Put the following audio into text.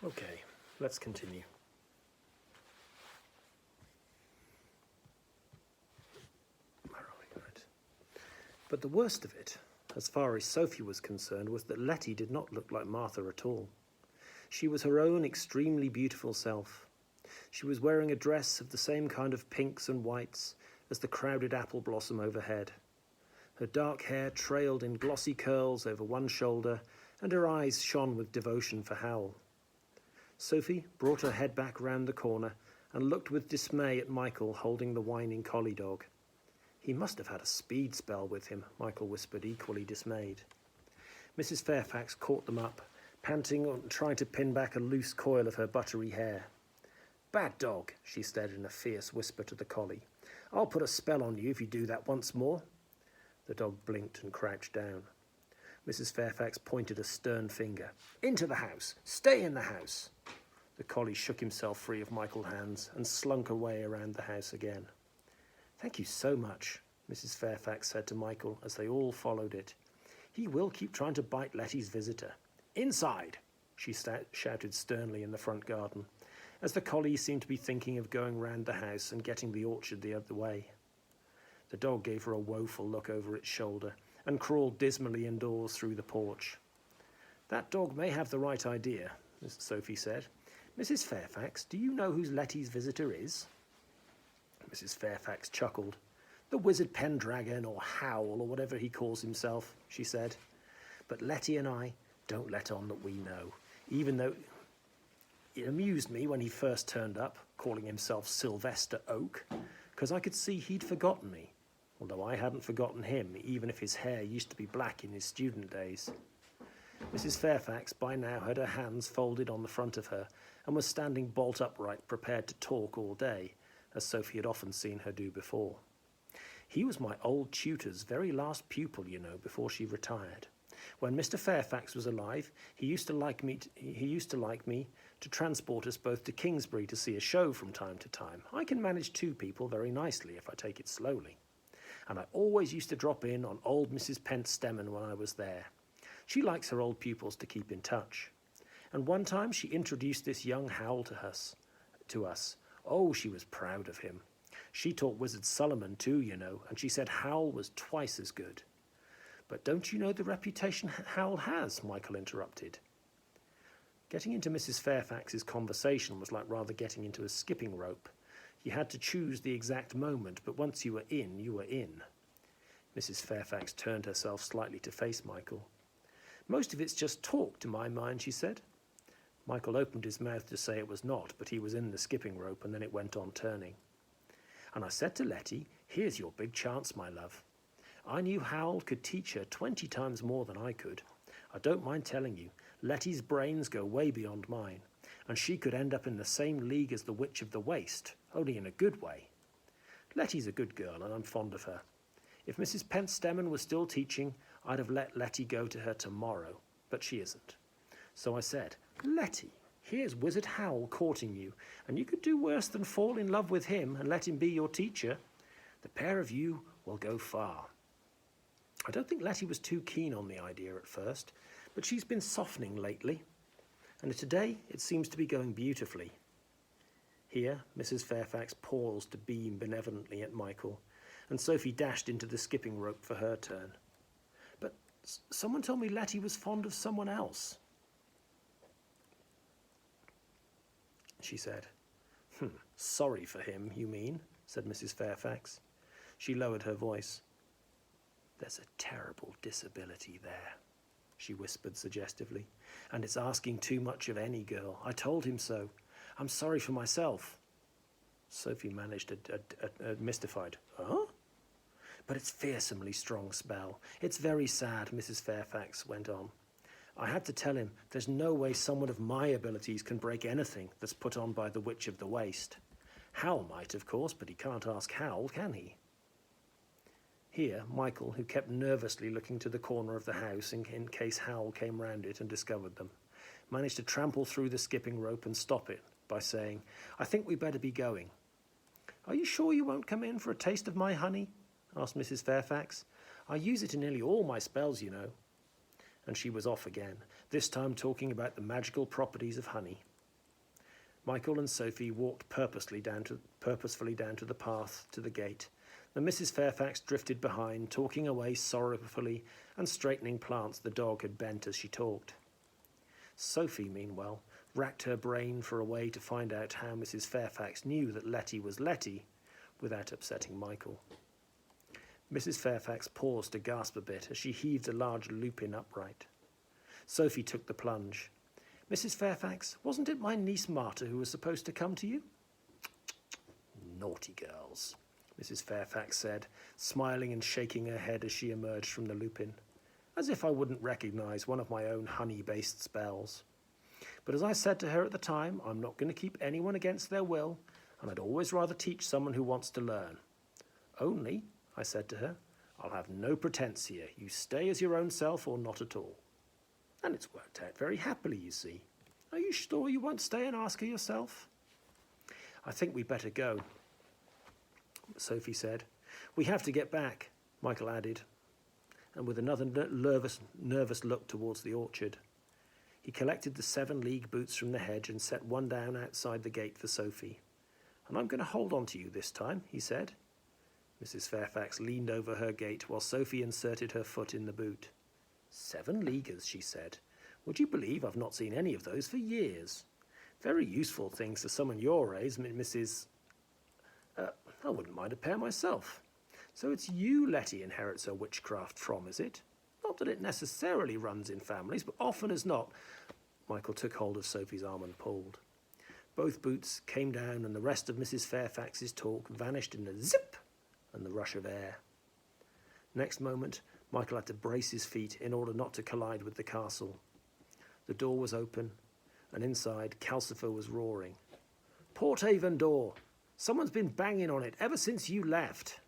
Okay, let's continue. Where are we? Right. But the worst of it, as far as Sophie was concerned, was that Letty did not look like Martha at all. She was her own extremely beautiful self. She was wearing a dress of the same kind of pinks and whites as the crowded apple blossom overhead. Her dark hair trailed in glossy curls over one shoulder, and her eyes shone with devotion for Howl. Sophie brought her head back round the corner and looked with dismay at Michael holding the whining collie dog. He must have had a speed spell with him, Michael whispered, equally dismayed. Mrs. Fairfax caught them up, panting and trying to pin back a loose coil of her buttery hair. "Bad dog," she said in a fierce whisper to the collie. "I'll put a spell on you if you do that once more." The dog blinked and crouched down. Mrs. Fairfax pointed a stern finger. "Into the house! Stay in the house!" The collie shook himself free of Michael's hands and slunk away around the house again. "Thank you so much," Mrs. Fairfax said to Michael as they all followed it. "He will keep trying to bite Letty's visitor. Inside!" she shouted sternly in the front garden, as the collie seemed to be thinking of going round the house and getting the orchard the other way. The dog gave her a woeful look over its shoulder and crawled dismally indoors through the porch. "That dog may have the right idea," Sophie said. "Mrs. Fairfax, do you know who Letty's visitor is?" Mrs. Fairfax chuckled. "The wizard Pendragon, or Howl, or whatever he calls himself," she said. "But Letty and I don't let on that we know, even though it amused me when he first turned up, calling himself Sylvester Oak, because I could see he'd forgotten me, although I hadn't forgotten him, even if his hair used to be black in his student days." Mrs. Fairfax by now had her hands folded on the front of her and was standing bolt upright, prepared to talk all day, as Sophie had often seen her do before. "He was my old tutor's very last pupil, you know, before she retired. When Mr. Fairfax was alive, he used to like me to transport us both to Kingsbury to see a show from time to time. I can manage two people very nicely if I take it slowly. And I always used to drop in on old Mrs. Pentstemon when I was there. She likes her old pupils to keep in touch. And one time she introduced this young Howl to us. Oh, she was proud of him. She taught Wizard Solomon too, you know, and she said Howl was twice as good." "But don't you know the reputation Howl has?" Michael interrupted. Getting into Mrs. Fairfax's conversation was like rather getting into a skipping rope. You had to choose the exact moment, but once you were in, you were in. Mrs. Fairfax turned herself slightly to face Michael. "Most of it's just talk, to my mind," she said. Michael opened his mouth to say it was not, but he was in the skipping rope, and then it went on turning. "And I said to Letty, 'Here's your big chance, my love.' I knew Howl could teach her 20 times more than I could. I don't mind telling you, Letty's brains go way beyond mine, and she could end up in the same league as the Witch of the Waste, only in a good way. Letty's a good girl, and I'm fond of her. If Mrs. Pentstemon was still teaching, I'd have let Letty go to her tomorrow, but she isn't. So I said, 'Letty, here's Wizard Howl courting you, and you could do worse than fall in love with him and let him be your teacher. The pair of you will go far.' I don't think Letty was too keen on the idea at first, but she's been softening lately, and today it seems to be going beautifully." Here Mrs. Fairfax paused to beam benevolently at Michael, and Sophie dashed into the skipping rope for her turn. "But someone told me Letty was fond of someone else," she said. "Sorry for him, you mean," said Mrs. Fairfax. She lowered her voice. "There's a terrible disability there," she whispered suggestively, "and it's asking too much of any girl. I told him so. I'm sorry for myself." Sophie managed a mystified, "Huh?" "But it's fearsomely strong spell. It's very sad," Mrs. Fairfax went on. "I had to tell him there's no way someone of my abilities can break anything that's put on by the Witch of the Waste. Howl might, of course, but he can't ask Howl, can he?" Here, Michael, who kept nervously looking to the corner of the house in case Howl came round it and discovered them, managed to trample through the skipping rope and stop it by saying, "I think we better be going." "Are you sure you won't come in for a taste of my honey?" asked Mrs. Fairfax. "I use it in nearly all my spells, you know." And she was off again, this time talking about the magical properties of honey. Michael and Sophie walked purposefully down to the path to the gate. And Mrs. Fairfax drifted behind, talking away sorrowfully and straightening plants the dog had bent as she talked. Sophie, meanwhile, racked her brain for a way to find out how Mrs. Fairfax knew that Letty was Letty without upsetting Michael. Mrs. Fairfax paused to gasp a bit as she heaved a large lupin upright. Sophie took the plunge. "Mrs. Fairfax, wasn't it my niece Martha who was supposed to come to you?" "Naughty girls," Mrs. Fairfax said, smiling and shaking her head as she emerged from the lupin. "As if I wouldn't recognise one of my own honey-based spells. But as I said to her at the time, I'm not going to keep anyone against their will, and I'd always rather teach someone who wants to learn. Only, I said to her, I'll have no pretence here. You stay as your own self or not at all. And it's worked out very happily, you see. Are you sure you won't stay and ask her yourself?" "I think we'd better go," Sophie said. "We have to get back," Michael added, and with another nervous look towards the orchard. He collected the 7-league boots from the hedge and set one down outside the gate for Sophie. "And I'm going to hold on to you this time," he said. Mrs. Fairfax leaned over her gate while Sophie inserted her foot in the boot. 7 leaguers, she said. "Would you believe I've not seen any of those for years? Very useful things for someone your age, Mrs. I wouldn't mind a pair myself. So it's you Letty inherits her witchcraft from, is it? Not that it necessarily runs in families, but often as not." Michael took hold of Sophie's arm and pulled. Both boots came down and the rest of Mrs. Fairfax's talk vanished in a zip and the rush of air. Next moment, Michael had to brace his feet in order not to collide with the castle. The door was open, and inside, Calcifer was roaring. "Porthaven door! Someone's been banging on it ever since you left."